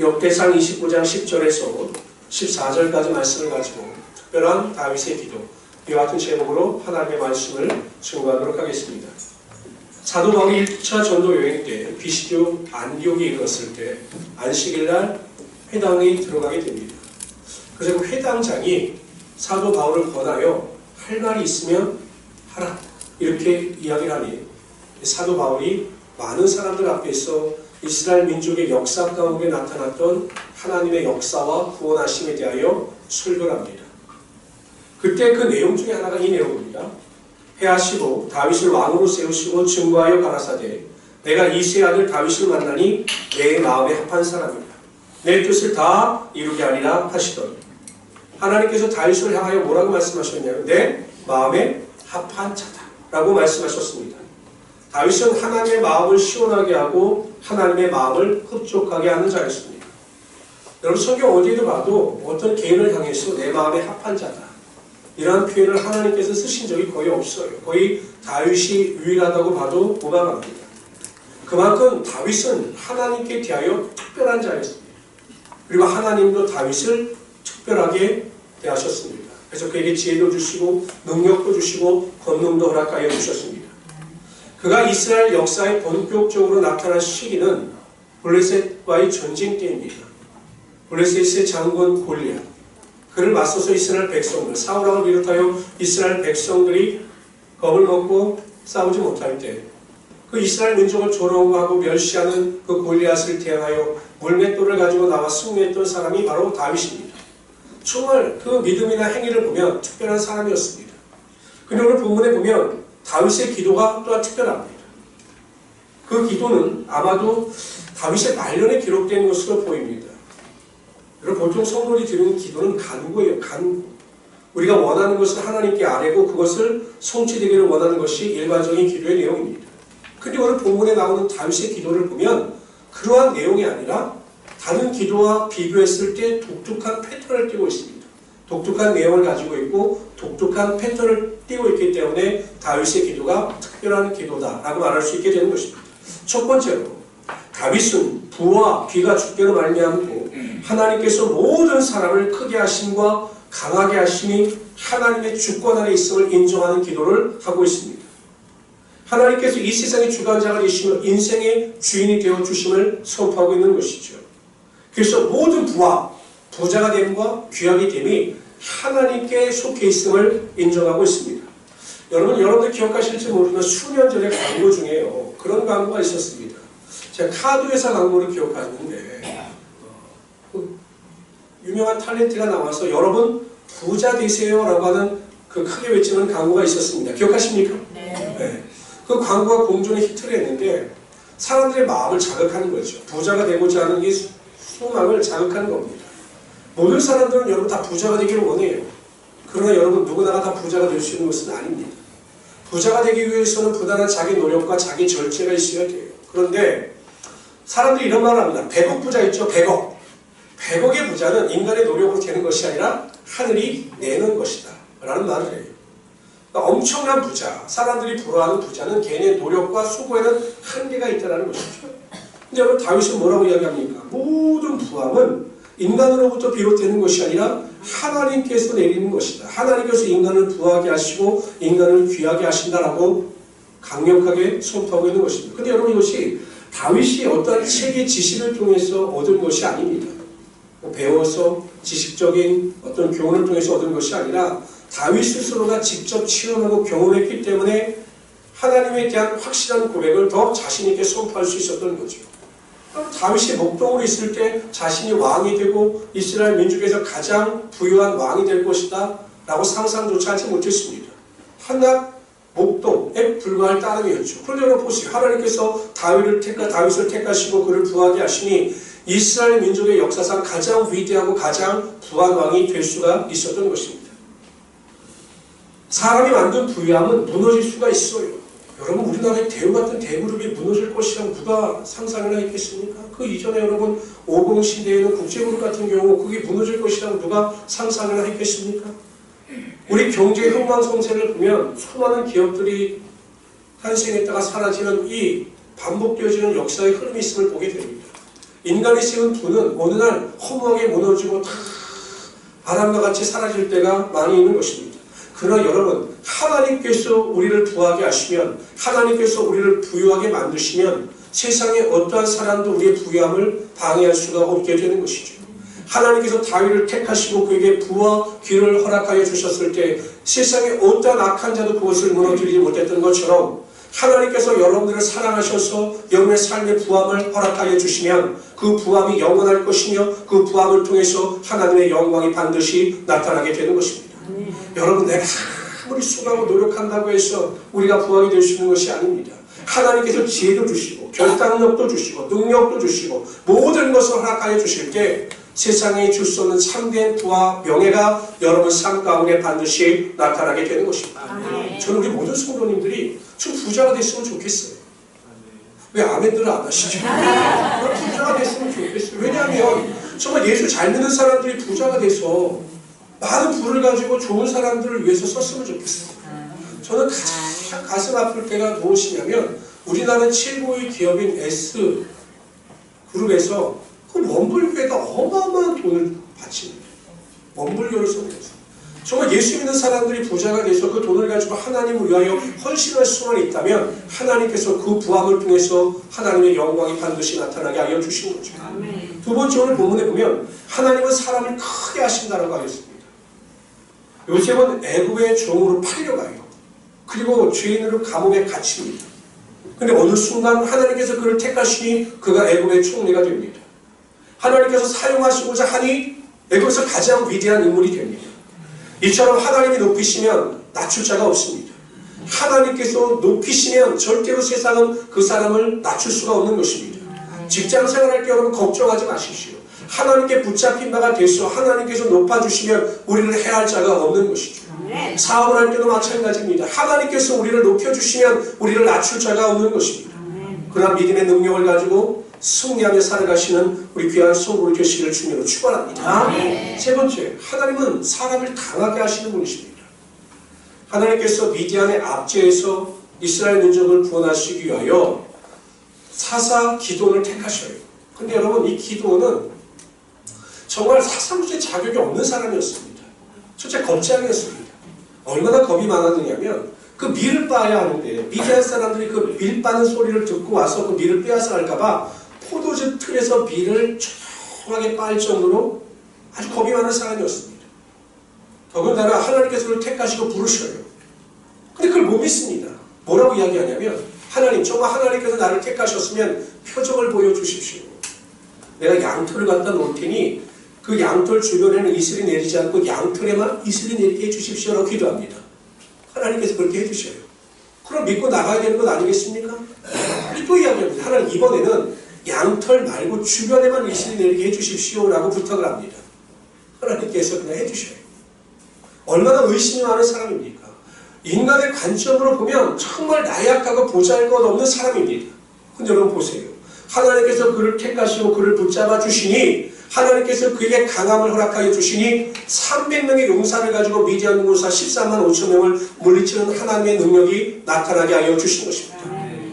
역대상 29장 10절에서 14절까지 말씀을 가지고 특별한 다윗의 기도, 이와 같은 제목으로 하나님의 말씀을 증거하도록 하겠습니다. 사도 바울이 1차 전도 여행 때 비시디오 안디옥에 이르렀을 때 안식일날 회당에 들어가게 됩니다. 그래서 그 회당장이 사도 바울을 권하여 할 말이 있으면 하라, 이렇게 이야기를 하니 사도 바울이 많은 사람들 앞에서 이스라엘 민족의 역사 가운데 나타났던 하나님의 역사와 구원하심에 대하여 설교를 합니다. 그때 그 내용 중에 하나가 이 내용입니다. 해하시고 다윗을 왕으로 세우시고 증거하여 가라사대 내가 이새의 아들 다윗을 만나니 내 마음에 합한 사람이다. 내 뜻을 다 이루게 하리라 하시더니, 하나님께서 다윗을 향하여 뭐라고 말씀하셨냐면 내 마음에 합한 자다 라고 말씀하셨습니다. 다윗은 하나님의 마음을 시원하게 하고 하나님의 마음을 흡족하게 하는 자였습니다. 여러분, 성경 어디에도 봐도 어떤 개인을 향해서 내 마음에 합한 자다, 이러한 표현을 하나님께서 쓰신 적이 거의 없어요. 거의 다윗이 유일하다고 봐도 무방합니다. 그만큼 다윗은 하나님께 대하여 특별한 자였습니다. 그리고 하나님도 다윗을 특별하게 대하셨습니다. 그래서 그에게 지혜도 주시고 능력도 주시고 권능도 허락하여 주셨습니다. 그가 이스라엘 역사에 본격적으로 나타난 시기는 블레셋과의 전쟁 때입니다. 블레셋의 장군 골리앗, 그를 맞서서 이스라엘 백성들, 사울왕을 비롯하여 이스라엘 백성들이 겁을 먹고 싸우지 못할 때 그 이스라엘 민족을 조롱하고 멸시하는 그 골리앗을 대항하여 물맷돌을 가지고 나와 승리했던 사람이 바로 다윗입니다. 정말 그 믿음이나 행위를 보면 특별한 사람이었습니다. 근데 오늘 본문에 보면 다윗의 기도가 또한 특별합니다. 그 기도는 아마도 다윗의 말년에 기록된 것으로 보입니다. 여러분, 보통 성도들이 드리는 기도는 간구예요. 간구. 우리가 원하는 것을 하나님께 아뢰고 그것을 성취되기를 원하는 것이 일반적인 기도의 내용입니다. 그런데 오늘 본문에 나오는 다윗의 기도를 보면 그러한 내용이 아니라 다른 기도와 비교했을 때 독특한 패턴을 띠고 있습니다. 독특한 내용을 가지고 있고 독특한 패턴을 띠고 있기 때문에 다윗의 기도가 특별한 기도다라고 말할 수 있게 되는 것입니다. 첫 번째로, 다윗은 부와 귀가 주께로 말미암고 하나님께서 모든 사람을 크게 하심과 강하게 하심이 하나님의 주권 아래 있음을 인정하는 기도를 하고 있습니다. 하나님께서 이 세상의 주관자가 되시며 인생의 주인이 되어 주심을 선포하고 있는 것이죠. 그래서 모든 부와 부자가 됨과 귀하게 됨이 하나님께 속해 있음을 인정하고 있습니다. 여러분들 기억하실지 모르지만 수년 전에 광고 중에요, 그런 광고가 있었습니다. 제가 카드회사 광고를 기억하는데 유명한 탤런트가 나와서 여러분 부자 되세요 라고 하는 그 크게 외치는 광고가 있었습니다. 기억하십니까? 네. 그 광고가 공존의 히트를 했는데 사람들의 마음을 자극하는 거죠. 부자가 되고자 하는 게 소망을 자극하는 겁니다. 모든 사람들은 여러분 다 부자가 되기를 원해요. 그러나 여러분 누구나 다 부자가 될 수 있는 것은 아닙니다. 부자가 되기 위해서는 부단한 자기 노력과 자기 절제가 있어야 돼요. 그런데 사람들이 이런 말을 합니다. 100억 부자 있죠? 100억. 100억의 부자는 인간의 노력으로 되는 것이 아니라 하늘이 내는 것이다 라는 말을 해요. 그러니까 엄청난 부자, 사람들이 부러워하는 부자는 개인의 노력과 수고에는 한계가 있다는 것이죠. 근데 여러분, 다윗은 뭐라고 이야기합니까? 모든 부함은 인간으로부터 비롯되는 것이 아니라 하나님께서 내리는 것이다. 하나님께서 인간을 부하게 하시고 인간을 귀하게 하신다라고 강력하게 선포하고 있는 것입니다. 근데 여러분, 이것이 다윗이 어떠한 책의 지식을 통해서 얻은 것이 아닙니다. 배워서 지식적인 어떤 교훈을 통해서 얻은 것이 아니라 다윗 스스로가 직접 체험하고 경험했기 때문에 하나님에 대한 확실한 고백을 더 자신 있게 선포할 수 있었던 거죠. 다윗이 목동으로 있을 때 자신이 왕이 되고 이스라엘 민족에서 가장 부유한 왕이 될 것이다 라고 상상조차 하지 못했습니다. 한낱 목동에 불과할 따름이었죠. 그런데 여러분 보세요. 하나님께서 다윗을 택하시고 그를 부하게 하시니 이스라엘 민족의 역사상 가장 위대하고 가장 부한 왕이 될 수가 있었던 것입니다. 사람이 만든 부유함은 무너질 수가 있어요. 여러분, 우리나라의 대우 같은 대그룹이 무너질 것이라고 누가 상상이나 했겠습니까? 그 이전에 여러분 50 시대에는 국제그룹 같은 경우 그게 무너질 것이라고 누가 상상이나 했겠습니까? 우리 경제 흥망성쇠를 보면 수많은 기업들이 탄생했다가 사라지는 이 반복되어지는 역사의 흐름이 있음을 보게 됩니다. 인간이 세운 부는 어느 날 허무하게 무너지고 다 바람과 같이 사라질 때가 많이 있는 것입니다. 그러나 여러분, 하나님께서 우리를 부하게 하시면, 하나님께서 우리를 부유하게 만드시면 세상에 어떠한 사람도 우리의 부유함을 방해할 수가 없게 되는 것이죠. 하나님께서 다윗을 택하시고 그에게 부와 귀를 허락하여 주셨을 때 세상에 어떠한 악한 자도 그것을 무너뜨리지 못했던 것처럼 하나님께서 여러분들을 사랑하셔서 여러분의 삶의 부함을 허락하여 주시면 그 부함이 영원할 것이며 그 부함을 통해서 하나님의 영광이 반드시 나타나게 되는 것입니다. 여러분, 내가 아무리 수고하고 노력한다고 해서 우리가 부함이 될 수 있는 것이 아닙니다. 하나님께서 지혜도 주시고 결단력도 주시고 능력도 주시고 모든 것을 허락하여 주실 때 세상에 줄 수 없는 참된 부와 명예가 여러분 삶 가운데 반드시 나타나게 되는 것입니다. 저는 우리 모든 성도님들이 좀 부자가 됐으면 좋겠어요. 왜 아멘들을 안 하시죠? 부자가 됐으면 좋겠어요. 왜냐하면 정말 예수 잘 믿는 사람들이 부자가 돼서 많은 부를 가지고 좋은 사람들을 위해서 썼으면 좋겠어요. 저는 가장 가슴 아플 때가 무엇이냐면 우리나라 최고의 기업인 S그룹에서 그 원불교회가 어마어마한 돈을 바칩니다. 원불교를 선택해서. 정말 예수 믿는 사람들이 부자가 돼서 그 돈을 가지고 하나님을 위하여 헌신할 수만 있다면 하나님께서 그 부함을 통해서 하나님의 영광이 반드시 나타나게 하여 주신 거죠. 두 번째 오늘 본문에 보면 하나님은 사람을 크게 하신다라고 하였습니다. 요셉은 애굽의 종으로 팔려가요. 그리고 죄인으로 감옥에 갇힙니다. 근데 어느 순간 하나님께서 그를 택하시니 그가 애굽의 총리가 됩니다. 하나님께서 사용하시고자 하니 애굽에서 가장 위대한 인물이 됩니다. 이처럼 하나님이 높이시면 낮출 자가 없습니다. 하나님께서 높이시면 절대로 세상은 그 사람을 낮출 수가 없는 것입니다. 직장 생활할 때 여러분 걱정하지 마십시오. 하나님께 붙잡힌 바가 돼서 하나님께서 높아주시면 우리를 해할 자가 없는 것이죠. 사업을 할 때도 마찬가지입니다. 하나님께서 우리를 높여주시면 우리를 낮출 자가 없는 것입니다. 그러나 믿음의 능력을 가지고 승리하며 살아가시는 우리 귀한 성도들 되시기를 주님으로 축원합니다. 세 번째, 하나님은 사람을 강하게 하시는 분이십니다. 하나님께서 미디안의 압제에서 이스라엘 민족을 구원하시기 위하여 사사 기도원을 택하셔요. 근데 여러분, 이 기도원은 정말 사상주의 자격이 없는 사람이었습니다. 첫째, 겁쟁이였습니다. 얼마나 겁이 많았느냐면 그 밀을 빻아야 하는데 미디안 사람들이 그 밀 빻는 소리를 듣고 와서 그 밀을 빼앗아 갈까봐 포도주 틀에서 밀을 조용하게 빻을 정도로 아주 겁이 많은 사람이었습니다. 더군다나 하나님께서 그를 택하시고 부르셔요. 근데 그걸 못 믿습니다. 뭐라고 이야기하냐면 하나님, 정말 하나님께서 나를 택하셨으면 표적을 보여주십시오. 내가 양털을 갖다 놓을 테니 그 양털 주변에는 이슬이 내리지 않고 양털에만 이슬이 내리게 해주십시오라고 기도합니다. 하나님께서 그렇게 해주셔요. 그럼 믿고 나가야 되는 것 아니겠습니까? 또 이야기합니다. 하나님, 이번에는 양털 말고 주변에만 이슬이 내리게 해주십시오라고 부탁을 합니다. 하나님께서 그냥 해주셔요. 얼마나 의심이 많은 사람입니까? 인간의 관점으로 보면 정말 나약하고 보잘것없는 사람입니다. 근데 여러분 보세요. 하나님께서 그를 택하시고 그를 붙잡아 주시니 하나님께서 그에게 강함을 허락하여 주시니 300명의 용사를 가지고 미디안 군사 13만 5천 명을 물리치는 하나님의 능력이 나타나게 하여 주신 것입니다.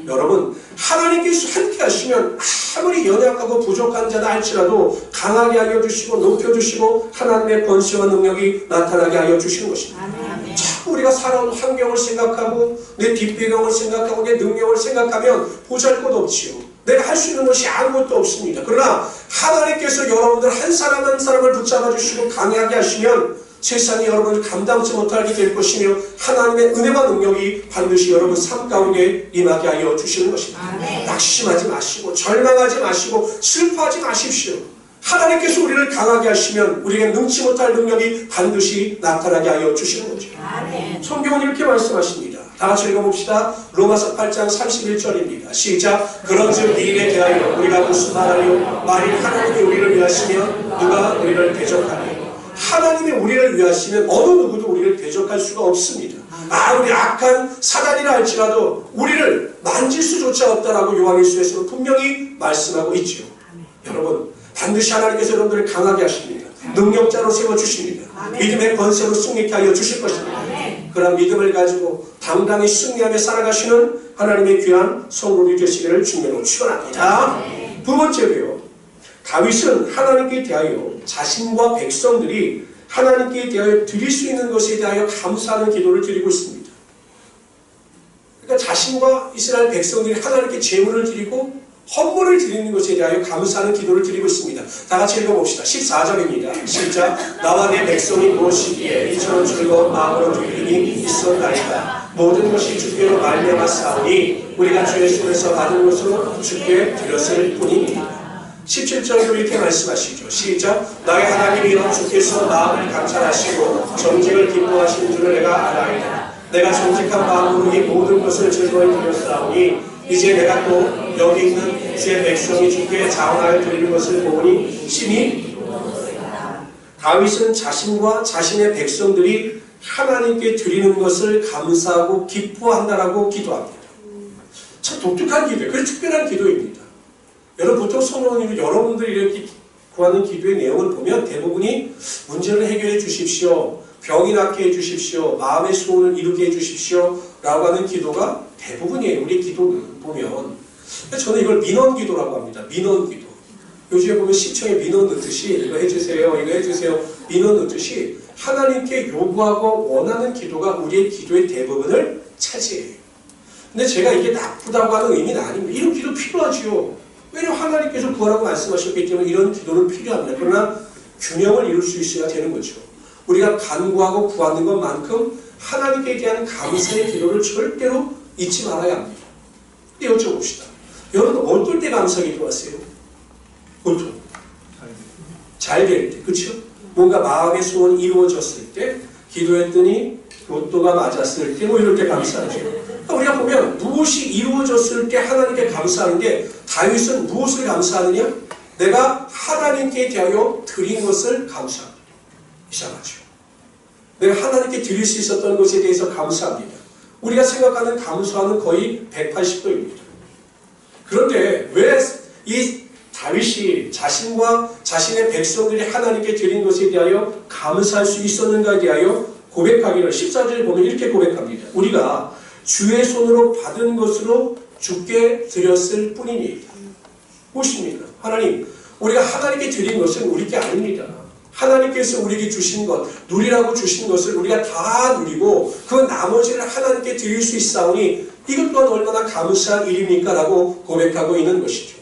여러분, 하나님께서 함께 하시면 아무리 연약하고 부족한 자다 할지라도 강하게 하여 주시고 높여주시고 하나님의 권세와 능력이 나타나게 하여 주시는 것입니다. 자꾸 우리가 살아온 환경을 생각하고 내 뒷배경을 생각하고 내 능력을 생각하면 보잘것없지요. 내가 할 수 있는 것이 아무것도 없습니다. 그러나 하나님께서 여러분들 한 사람 한 사람을 붙잡아 주시고 강하게 하시면 세상이 여러분을 감당치 못하게 될 것이며 하나님의 은혜와 능력이 반드시 여러분 삶 가운데 임하게 하여 주시는 것입니다. 낙심하지 마시고 절망하지 마시고 슬퍼하지 마십시오. 하나님께서 우리를 강하게 하시면 우리에게 능치 못할 능력이 반드시 나타나게 하여 주시는 거죠. 성경은 이렇게 말씀하십니다. 다 같이 읽어봅시다. 로마서 8장 31절입니다. 시작. 그런즉 이 일에 대하여 우리가 무슨 말하리요? 만일 하나님이 우리를 위하시면 누가 우리를 대적하리요? 하나님이 우리를 위하시면 어느 누구도 우리를 대적할 수가 없습니다. 아무리 악한 사단이라 할지라도 우리를 만질 수조차 없다라고 요한일서에서 분명히 말씀하고 있죠. 여러분, 반드시 하나님께서 여러분들을 강하게 하십니다. 능력자로 세워주십니다. 믿음의 권세로 승리케 하여 주실 것입니다. 그런 믿음을 가지고 당당히 승리하며 살아가시는 하나님의 귀한 성도들이 되시기를 주님으로 축원합니다. 두 번째로요, 다윗은 하나님께 대하여 자신과 백성들이 하나님께 대하여 드릴 수 있는 것에 대하여 감사하는 기도를 드리고 있습니다. 그러니까 자신과 이스라엘 백성들이 하나님께 제물을 드리고 헌물을 드리는 것에 대하여 감사하는 기도를 드리고 있습니다. 다 같이 읽어봅시다. 14절입니다. 시작. 나와 내 백성이 무엇이기에 이처럼 즐거운 마음으로 드리니 있었나이까. 모든 것이 주께로 말미암아 싸우니 우리가 주의 손에서 받은 것으로 주께 드렸을 뿐입니다. 17절도 이렇게 말씀하시죠. 시작. 나의 하나님이여 주께서 마음을 감찰하시고 정직을 기뻐하시는 줄을 내가 알아이다. 내가 정직한 마음으로 이 모든 것을 즐거이 드렸사오니 이제 내가 또 여기 있는 주의 백성이 주께 자원하여 드리는 것을 보니 심히 다윗은 자신과 자신의 백성들이 하나님께 드리는 것을 감사하고 기뻐한다라고 기도합니다. 참 독특한 기도예요. 그래서 특별한 기도입니다. 여러분 보통 성도님들 여러분들이 이렇게 구하는 기도의 내용을 보면 대부분이 문제를 해결해 주십시오. 병이 낫게 해주십시오. 마음의 소원을 이루게 해주십시오. 라고 하는 기도가 대부분이에요. 우리 기도를 보면. 저는 이걸 민원기도라고 합니다. 민원기도. 요즘에 보면 시청에 민원 넣듯이 이거 해주세요. 이거 해주세요. 민원 넣듯이 하나님께 요구하고 원하는 기도가 우리의 기도의 대부분을 차지해요. 근데 제가 이게 나쁘다고 하는 의미는 아닙니다. 이런 기도 필요하지요. 왜냐하면 하나님께서 구하라고 말씀하셨기 때문에 이런 기도는 필요합니다. 그러나 균형을 이룰 수 있어야 되는 거죠. 우리가 간구하고 구하는 것만큼 하나님께 대한 감사의 기도를 절대로 잊지 말아야 합니다. 근데 여쭤봅시다. 여러분 어떨 때 감사 기도하세요? 보통 잘 될 때, 그렇죠? 뭔가 마음의 소원이 이루어졌을 때, 기도했더니 로또가 맞았을 때, 뭐 이럴 때 감사하죠. 그러니까 우리가 보면 무엇이 이루어졌을 때 하나님께 감사하는 게, 다윗은 무엇을 감사하느냐? 내가 하나님께 대하여 드린 것을 감사합니다. 이상하죠. 내가 하나님께 드릴 수 있었던 것에 대해서 감사합니다. 우리가 생각하는 감사는 거의 180도입니다. 그런데 왜 이 다윗이 자신과 자신의 백성들이 하나님께 드린 것에 대하여 감사할 수 있었는가에 대하여 고백하기를 14절에 보면 이렇게 고백합니다. 우리가 주의 손으로 받은 것으로 주께 드렸을 뿐입니다. 무엇입니까? 하나님, 우리가 하나님께 드린 것은 우리 게 아닙니다. 하나님께서 우리에게 주신 것, 누리라고 주신 것을 우리가 다 누리고 그 나머지를 하나님께 드릴 수 있사오니 이것 또한 얼마나 감사한 일입니까? 라고 고백하고 있는 것이죠.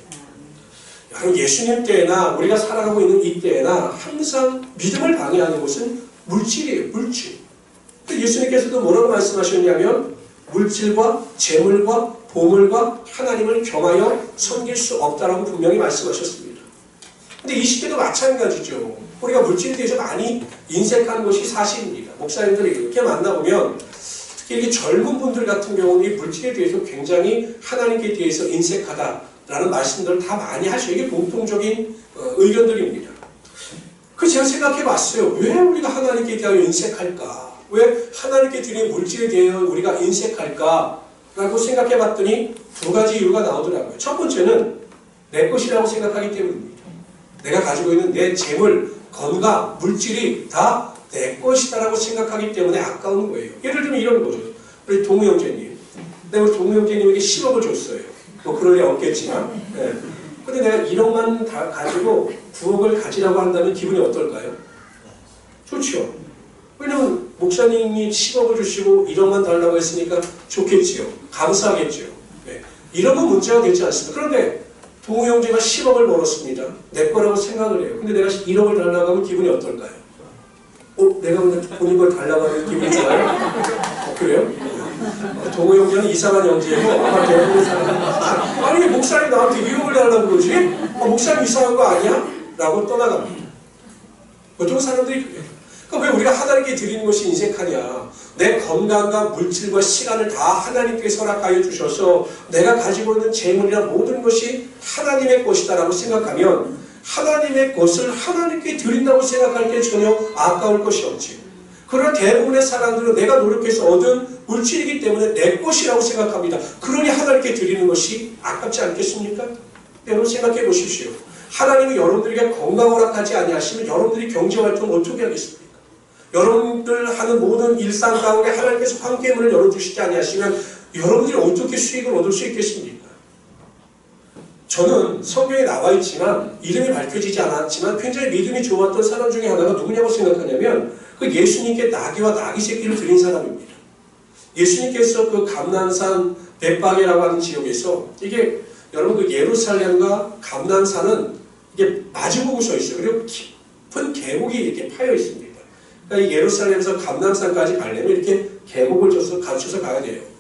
여러분 예수님 때나 우리가 살아가고 있는 이 때나 항상 믿음을 방해하는 것은 물질이에요. 물질. 예수님께서도 뭐라고 말씀하셨냐면 물질과 재물과 보물과 하나님을 겸하여 섬길 수 없다라고 분명히 말씀하셨습니다. 근데 이 시대도 마찬가지죠. 우리가 물질에 대해서 많이 인색하는 것이 사실입니다. 목사님들이 이렇게 만나보면 특히 이렇게 젊은 분들 같은 경우는 이 물질에 대해서 굉장히 하나님께 대해서 인색하다라는 말씀들을 다 많이 하셔요. 이게 공통적인 의견들입니다. 그래서 제가 생각해 봤어요. 왜 우리가 하나님께 대하여 인색할까? 왜 하나님께 드린 물질에 대하여 우리가 인색할까? 라고 생각해 봤더니 두 가지 이유가 나오더라고요. 첫 번째는 내 것이라고 생각하기 때문입니다. 내가 가지고 있는 내 재물, 건강, 물질이 다 내 것이다라고 생각하기 때문에 아까운 거예요. 예를 들면 이런 거죠. 우리 동우 형제님. 내가 우리 동우 형제님에게 10억을 줬어요. 뭐 그럴 리 없겠지만. 네. 근데 내가 1억만 다 가지고 9억을 가지라고 한다면 기분이 어떨까요? 좋죠. 왜냐면 목사님이 10억을 주시고 1억만 달라고 했으니까 좋겠지요. 감사하겠죠. 네. 1억은 문제가 되지 않습니다. 그런데 동우 형제가 10억을 벌었습니다. 내 거라고 생각을 해요. 근데 내가 1억을 달라고 하면 기분이 어떨까요? 내가 오늘 본인 걸 달라고 하면 기분이 좋아요? 그래요? 동우 형제는 이상한 형제고 아마 대부분 사람은 아니 목사님 나한테 1억을 달라고 그러지? 목사님 이상한 거 아니야? 라고 떠나갑니다. 보통 사람들이 그래요. 그러니까 왜 우리가 하나님께 드리는 것이 인색하냐? 내 건강과 물질과 시간을 다 하나님께 허락하여 주셔서 내가 가지고 있는 재물이나 모든 것이 하나님의 것이다 라고 생각하면 하나님의 것을 하나님께 드린다고 생각할 때 전혀 아까울 것이 없지. 그러나 대부분의 사람들은 내가 노력해서 얻은 물질이기 때문에 내 것이라고 생각합니다. 그러니 하나님께 드리는 것이 아깝지 않겠습니까? 여러분 생각해 보십시오. 하나님이 여러분들에게 건강 허락하지 아니하시면 여러분들이 경제활동 어떻게 하겠습니까? 여러분들 하는 모든 일상 가운데 하나님께서 함께 문을 열어주시지 아니하시면 여러분들이 어떻게 수익을 얻을 수 있겠습니까? 저는 성경에 나와 있지만 이름이 밝혀지지 않았지만 굉장히 믿음이 좋았던 사람 중에 하나가 누구냐고 생각하냐면 그 예수님께 나귀와 나귀 새끼를 드린 사람입니다. 예수님께서 그 감난산 벳바게라고 하는 지역에서 이게 여러분 그 예루살렘과 감난산은 이게 마주보고 서 있어요. 그리고 깊은 계곡이 이렇게 파여 있습니다. 그러니까 이 예루살렘에서 감난산까지 가려면 이렇게 계곡을 갖춰서 가야 돼요.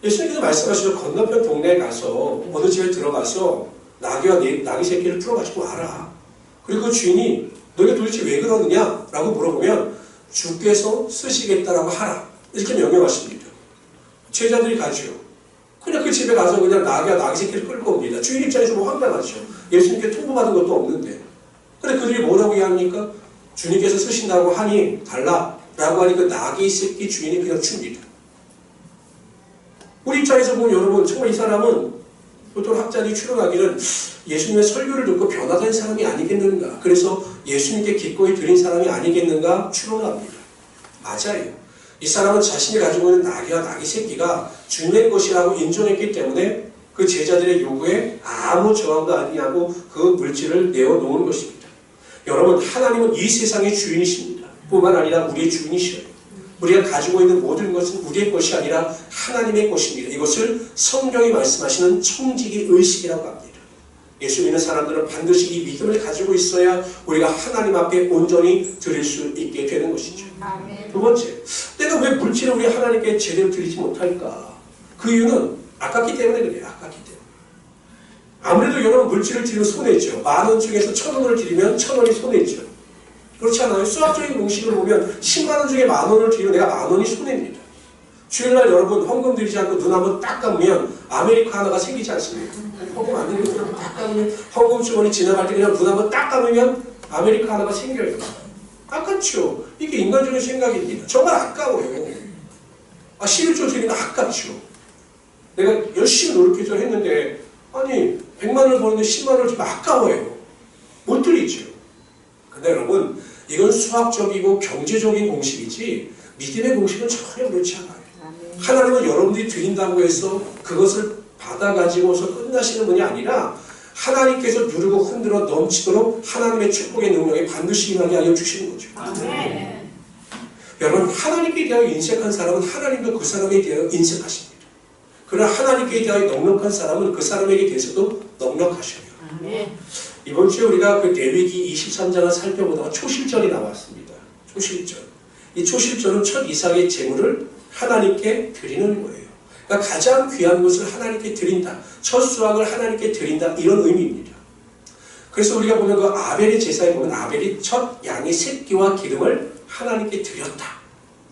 예수님께서 말씀하시죠. 건너편 동네에 가서 어느 집에 들어가서 나귀와 나귀 새끼를 풀어가지고 와라. 그리고 그 주인이 너희가 도대체 왜 그러느냐? 라고 물어보면 주께서 쓰시겠다라고 하라. 이렇게 명령하십니다. 제자들이 가죠. 그냥 그 집에 가서 그냥 나귀와 나귀 새끼를 끌고 옵니다. 주인 입장에서 뭐 황당하죠. 예수님께 통보받은 것도 없는데. 근데 그들이 뭐라고 이야기합니까? 주님께서 쓰신다고 하니 달라. 라고 하니 그 나귀 새끼 주인이 그냥 줍니다. 우리 입장에서 보면 여러분 정말 이 사람은 보통 학자들이 추론하기는 예수님의 설교를 듣고 변화된 사람이 아니겠는가. 그래서 예수님께 기꺼이 드린 사람이 아니겠는가 추론합니다. 맞아요. 이 사람은 자신이 가지고 있는 나귀와 나귀 새끼가 주님의 것이라고 인정했기 때문에 그 제자들의 요구에 아무 저항도 아니하고 그 물질을 내어놓은 것입니다. 여러분 하나님은 이 세상의 주인이십니다. 뿐만 아니라 우리의 주인이셔요. 우리가 가지고 있는 모든 것은 우리의 것이 아니라 하나님의 것입니다. 이것을 성경이 말씀하시는 청지기 의식이라고 합니다. 예수 믿는 사람들은 반드시 이 믿음을 가지고 있어야 우리가 하나님 앞에 온전히 드릴 수 있게 되는 것이죠. 아멘. 두 번째, 내가 왜 물질을 우리 하나님께 제대로 드리지 못할까? 그 이유는 아깝기 때문에 그래요. 아깝기 때문에. 아무래도 여러분 물질을 드리면 손해죠. 10,000원 중에서 1,000원을 드리면 1,000원이 손해죠. 그렇지 않아요? 수학적인 공식을 보면 10만원 중에 10,000원을 드리면 내가 10,000원이 손해입니다. 주일날 여러분 헌금 드리지 않고 눈 한번 딱 감으면 아메리카노가 생기지 않습니까? 헌금 안 드리고 눈 딱 감으면 헌금 주머니 지나갈 때 그냥 눈 한번 딱 감으면 아메리카노가 생겨요. 아깝죠? 이게 인간적인 생각입니다. 정말 아까워요. 11조 드리면 아깝죠. 내가 열심히 노력해서 했는데 아니 100만원을 버는데 10만원을 주면 아까워요. 못 드리죠. 근데 여러분 이건 수학적이고 경제적인 공식이지 믿음의 공식은 전혀 그렇지 않아요. 하나님은 여러분들이 드린다고 해서 그것을 받아가지고서 끝나시는 분이 아니라 하나님께서 누르고 흔들어 넘치도록 하나님의 축복의 능력에 반드시 임하게 하여 주시는 거죠. 아멘. 여러분 하나님께 대하여 인색한 사람은 하나님도 그 사람에 대하여 인색하십니다. 그러나 하나님께 대하여 넉넉한 사람은 그 사람에게 대해서도 넉넉하셔요. 아멘. 이번 주에 우리가 그 레위기 23장을 살펴보다가 초실절이 나왔습니다. 초실절. 이 초실절은 첫 이삭의 제물을 하나님께 드리는 거예요. 그러니까 가장 귀한 것을 하나님께 드린다. 첫 수확을 하나님께 드린다. 이런 의미입니다. 그래서 우리가 보면 그 아벨의 제사에 보면 아벨이 첫 양의 새끼와 기름을 하나님께 드렸다.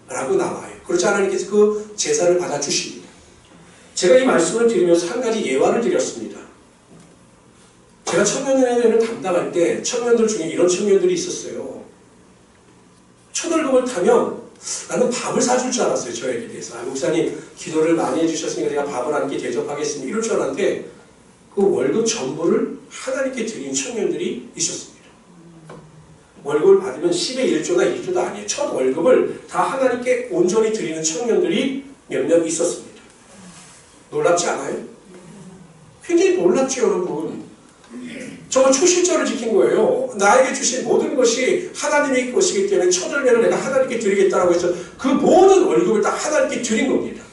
라고 나와요. 그렇지 하나님께서 그 제사를 받아주십니다. 제가 이 말씀을 드리면서 한 가지 예화를 드렸습니다. 제가 청년회를 담당할 때 청년들 중에 이런 청년들이 있었어요. 초월급을 타면 나는 밥을 사줄 줄 알았어요. 저에게 대해서. 목사님 기도를 많이 해주셨으니까 제가 밥을 한 끼 대접하겠습니다. 이럴 줄 알았는데 그 월급 전부를 하나님께 드린 청년들이 있었습니다. 월급을 받으면 10의 1조나 2조도 아니에요. 첫 월급을 다 하나님께 온전히 드리는 청년들이 몇몇 있었습니다. 놀랍지 않아요? 굉장히 놀랍죠 여러분. 정말 초실절을 지킨 거예요. 나에게 주신 모든 것이 하나님의 것이기 때문에 첫 열매를 내가 하나님께 드리겠다라고 해서 그 모든 월급을 다 하나님께 드린 겁니다.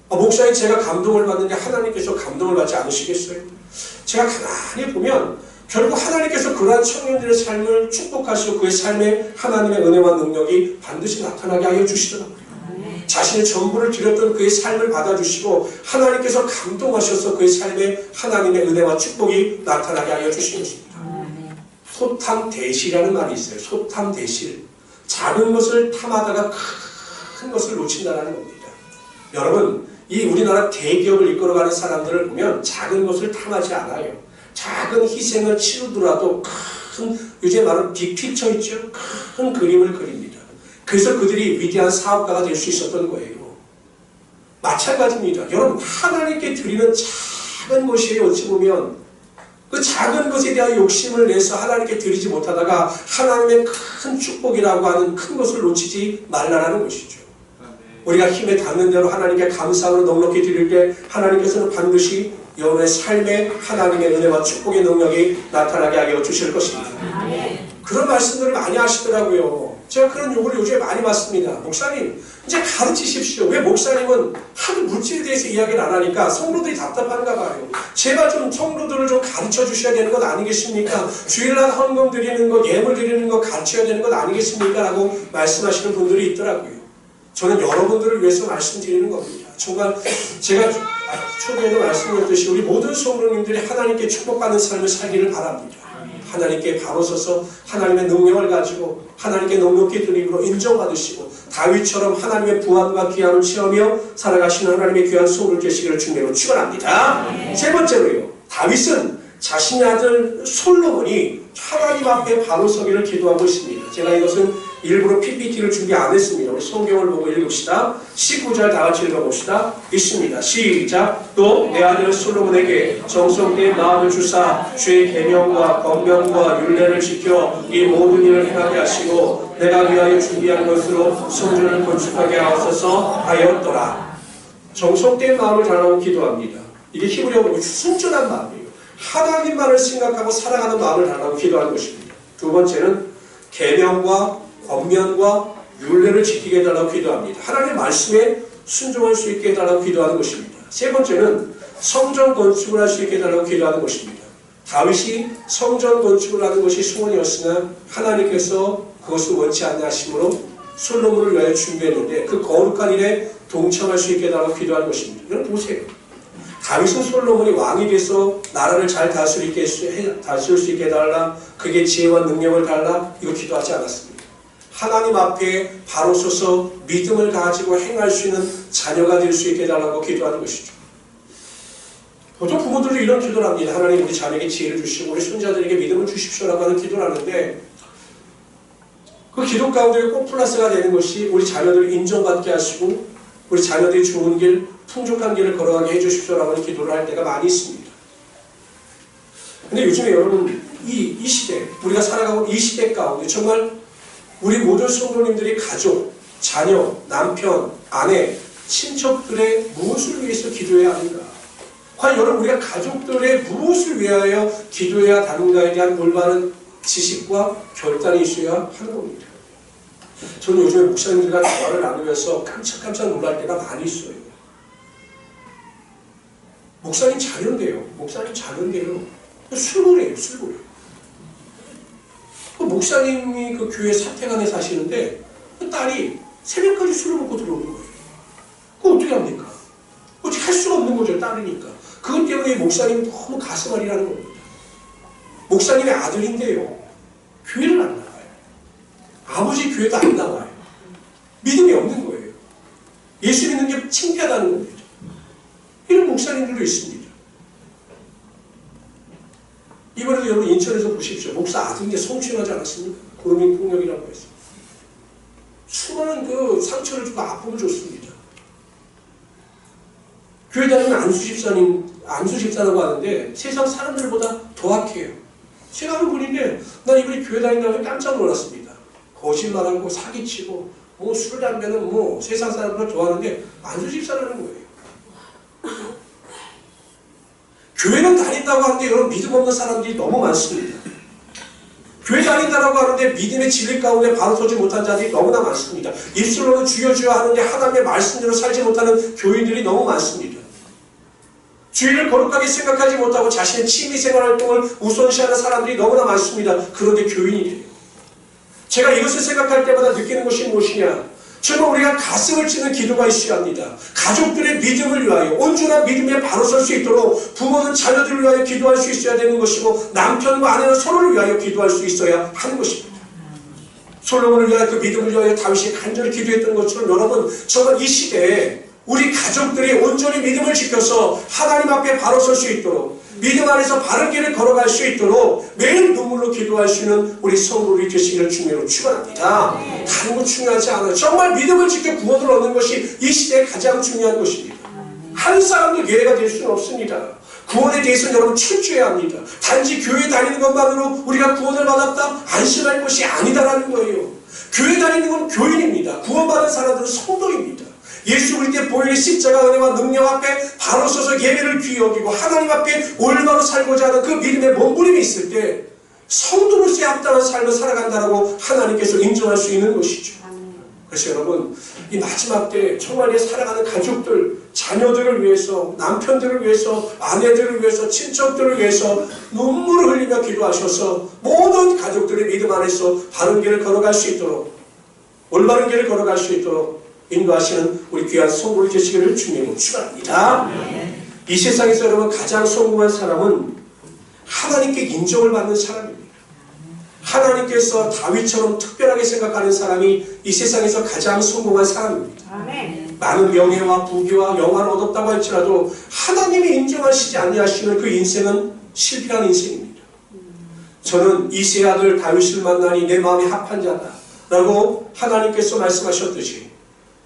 목사님 제가 감동을 받는데 하나님께서 감동을 받지 않으시겠어요? 제가 가만히 보면 결국 하나님께서 그러한 청년들의 삶을 축복하시고 그의 삶에 하나님의 은혜와 능력이 반드시 나타나게 하여 주시더라고요. 자신의 전부를 드렸던 그의 삶을 받아주시고 하나님께서 감동하셔서 그의 삶에 하나님의 은혜와 축복이 나타나게 하여 주시는 것입니다. 소탐대실이라는 말이 있어요. 소탐대실. 작은 것을 탐하다가 큰 것을 놓친다는 겁니다. 여러분 이 우리나라 대기업을 이끌어가는 사람들을 보면 작은 것을 탐하지 않아요. 작은 희생을 치르더라도 큰 요새 말하는 빅피처 있죠? 큰 그림을 그립니다. 그래서 그들이 위대한 사업가가 될 수 있었던 거예요. 마찬가지입니다. 여러분 하나님께 드리는 작은 것이에요. 어찌 보면 그 작은 것에 대한 욕심을 내서 하나님께 드리지 못하다가 하나님의 큰 축복이라고 하는 큰 것을 놓치지 말라는 것이죠. 우리가 힘에 닿는 대로 하나님께 감사함으로 넉넉히 드릴 때 하나님께서는 반드시 여러분의 삶에 하나님의 은혜와 축복의 능력이 나타나게 하여 주실 것입니다. 그런 말씀들을 많이 하시더라고요. 제가 그런 요구를 요즘에 많이 받습니다. 목사님, 이제 가르치십시오. 왜 목사님은 하도 물질에 대해서 이야기를 안 하니까 성도들이 답답한가 봐요. 제발 좀 성도들을 좀 가르쳐 주셔야 되는 것 아니겠습니까? 주일날 헌금 드리는 것, 예물 드리는 것 가르쳐야 되는 것 아니겠습니까? 라고 말씀하시는 분들이 있더라고요. 저는 여러분들을 위해서 말씀드리는 겁니다. 정말 제가 초기에도 말씀드렸듯이 우리 모든 성도님들이 하나님께 축복받는 삶을 살기를 바랍니다. 하나님께 바로 서서 하나님의 능력을 가지고 하나님께 넉넉히 드림으로 인정받으시고 다윗처럼 하나님의 부활과 귀함을 체험하며 살아가시는 하나님의 귀한 소를 되시기를 주님으로 축원합니다. 세 번째로요. 다윗은 자신의 아들 솔로몬이 하나님 앞에 바로 서기를 기도하고 있습니다. 제가 이것은 일부러 PPT를 준비 안 했습니다. 우리 성경을 보고 읽읍시다. 19절 다 같이 읽어봅시다. 있습니다. 시작. 또 내 아들 솔로몬에게 정성된 마음을 주사 주의 계명과 권면과 율례를 지켜 이 모든 일을 행하게 하시고 내가 위하여 준비한 것으로 성전을 건축하게 하옵소서 하였더라. 정성된 마음을 달라고 기도합니다. 이게 히브리어로 순전한 마음이에요. 하나님만을 생각하고 살아가는 마음을 달라고 기도하는 것입니다. 두 번째는 계명과 권면과 율례를 지키게 해달라고 기도합니다. 하나님의 말씀에 순종할 수 있게 해달라고 기도하는 것입니다. 세 번째는 성전 건축을 할 수 있게 해달라고 기도하는 것입니다. 다윗이 성전 건축을 하는 것이 소원이었으나 하나님께서 그것을 원치 않는 하심으로 솔로몬을 위하여 준비했는데 그 거룩한 일에 동참할 수 있게 해달라고 기도하는 것입니다. 여러분 보세요. 다윗은 솔로몬이 왕이 돼서 나라를 잘 다스릴 수 있게 해달라, 그게 지혜와 능력을 달라, 이거 기도하지 않았습니다. 하나님 앞에 바로 서서 믿음을 가지고 행할 수 있는 자녀가 될 수 있게 해달라고 기도하는 것이죠. 보통 부모들도 이런 기도를 합니다. 하나님 우리 자녀에게 지혜를 주시고 우리 손자들에게 믿음을 주십시오라고 하는 기도를 하는데 그 기도 가운데 꼭 플러스가 되는 것이 우리 자녀들을 인정받게 하시고 우리 자녀들이 좋은 길, 풍족한 길을 걸어가게 해주십시오라고 하는 기도를 할 때가 많이 있습니다. 근데 요즘에 여러분 이 시대, 우리가 살아가고 이 시대 가운데 정말 우리 모든 성도님들이 가족, 자녀, 남편, 아내, 친척들의 무엇을 위해서 기도해야 하는가? 과연 여러분 우리가 가족들의 무엇을 위하여 기도해야 하는가에 대한 올바른 지식과 결단이 있어야 하는 겁니다. 저는 요즘에 목사님들과 대화를 나누면서 깜짝깜짝 놀랄 때가 많이 있어요. 목사님 자녀인데요. 술고래예요. 그 목사님이 그 교회 사택 안에 사시는데 그 딸이 새벽까지 술을 먹고 들어오는 거예요. 그거 어떻게 합니까? 어떻게 할 수가 없는 거죠. 딸이니까. 그것 때문에 목사님이 너무 가슴앓이라는 겁니다. 목사님의 아들인데요. 교회를 안 나가요. 아버지 교회도 안 나와요. 믿음이 없는 거예요. 예수 믿는 게 창피하다는 겁니다. 이런 목사님들도 있습니다. 이번에도 여러분 인천에서 보십시오. 목사 아들인데 성추행하지 않았습니까? 도로민 폭력이라고 해서. 수많은 그 상처를 주고 아픔을 줬습니다. 교회 다니면 안수집사라고 하는데 세상 사람들보다 더 악해요. 제가 아는 분인데 난 이분이 교회 다닌다고 깜짝 놀랐습니다. 거짓말하고 사기치고 뭐 술, 담배는 뭐 세상 사람들을 좋아하는데 안수집사라는 거예요. 교회는 다닌다고 하는데 여러분 믿음 없는 사람들이 너무 많습니다. 교회 다닌다고 하는데 믿음의 진리 가운데 바로 서지 못한 자들이 너무나 많습니다. 입술로는 주여 주여 하는데 하나님의 말씀대로 살지 못하는 교인들이 너무 많습니다. 주의를 거룩하게 생각하지 못하고 자신의 취미생활 활동을 우선시하는 사람들이 너무나 많습니다. 그런데 교인이 돼요. 제가 이것을 생각할 때마다 느끼는 것이 무엇이냐? 정말 우리가 가슴을 찌는 기도가 있어야 합니다. 가족들의 믿음을 위하여 온전한 믿음에 바로 설 수 있도록 부모는 자녀들을 위하여 기도할 수 있어야 되는 것이고 남편과 아내는 서로를 위하여 기도할 수 있어야 하는 것입니다. 솔로몬을 위하여 그 믿음을 위하여 다윗이 간절히 기도했던 것처럼 여러분 정말 이 시대에 우리 가족들이 온전히 믿음을 지켜서 하나님 앞에 바로 설 수 있도록 믿음 안에서 바른 길을 걸어갈 수 있도록 매일 눈물로 기도할 수 있는 우리 성도들이 되시기를 주님으로 축원합니다. 다른 거 중요하지 않아요. 정말 믿음을 지켜 구원을 얻는 것이 이 시대에 가장 중요한 것입니다. 한 사람도 예외가 될 수는 없습니다. 구원에 대해서는 여러분 철저해야 합니다. 단지 교회 다니는 것만으로 우리가 구원을 받았다 안심할 것이 아니다라는 거예요. 교회 다니는 건 교인입니다. 구원받은 사람들은 성도입니다. 예수 그리스도의 보혈의 십자가 은혜와 능력 앞에 바로 서서 예배를 귀히 여기고 하나님 앞에 올바로 살고자 하는 그 믿음의 몸부림이 있을 때 성도로서의 합당한 삶을 살아간다라고 하나님께서 인정할 수 있는 것이죠. 그래서 여러분, 이 마지막 때 정말 내 사랑하는 가족들, 자녀들을 위해서, 남편들을 위해서, 아내들을 위해서, 친척들을 위해서 눈물을 흘리며 기도하셔서 모든 가족들의 믿음 안에서 바른 길을 걸어갈 수 있도록, 올바른 길을 걸어갈 수 있도록 인도하시는 우리 귀한 성도들 되시기를 주님으로 축원합니다. 이 세상에서 여러분 가장 성공한 사람은 하나님께 인정을 받는 사람입니다. 하나님께서 다윗처럼 특별하게 생각하는 사람이 이 세상에서 가장 성공한 사람입니다. 많은 명예와 부귀와 영화를 얻었다고 할지라도 하나님이 인정하시지 아니하시는 그 인생은 실패한 인생입니다. 저는 이새의 아들 다윗을 만나니 내 마음이 합한 자다 라고 하나님께서 말씀하셨듯이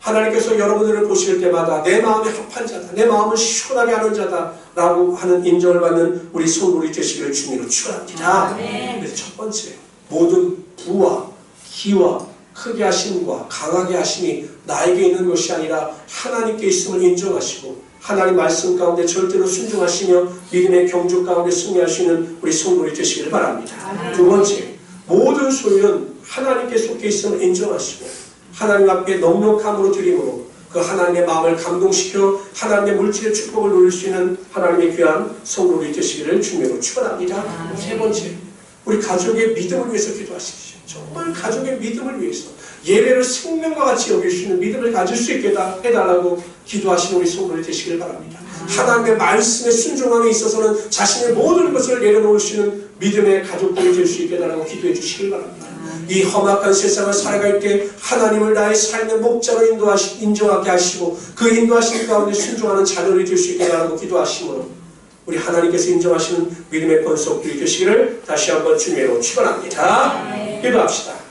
하나님께서 여러분들을 보실 때마다 내 마음이 합한 자다, 내 마음을 시원하게 하는 자다 라고 하는 인정을 받는 우리 성도들이 되시기를 주님으로 축원합니다. 그래서 첫 번째, 모든 부와 기와 크게 하심과 강하게 하심이 나에게 있는 것이 아니라 하나님께 있음을 인정하시고 하나님 말씀 가운데 절대로 순종하시며 믿음의 경주 가운데 승리하시는 우리 성도들이 되시기를 바랍니다. 두 번째, 모든 소유는 하나님께 속해 있음을 인정하시고 하나님 앞에 넉넉함으로 드림으로 그 하나님의 마음을 감동시켜 하나님의 물질의 축복을 누릴 수 있는 하나님의 귀한 성도들이 되시기를 주님으로 축원합니다. 세 번째, 우리 가족의 믿음을 위해서 기도하십시오. 정말 가족의 믿음을 위해서 예배를 생명과 같이 여길 수 있는 믿음을 가질 수 있게 해달라고 기도하시는 우리 성도들이 되시기를 바랍니다. 하나님의 말씀에 순종함에 있어서는 자신의 모든 것을 내려놓을 수 있는 믿음의 가족들이 될 수 있게 해달라고 기도해 주시길 바랍니다. 이 험악한 세상을 살아갈 때 하나님을 나의 삶의 목자로 인정하게 하시고 그 인도하심 가운데 순종하는 자녀들이 될 수 있게 해달라고 기도하심으로 우리 하나님께서 인정하시는 믿음의 권속들이 되시기를 다시 한번 주님으로 축원합니다. 기도합시다.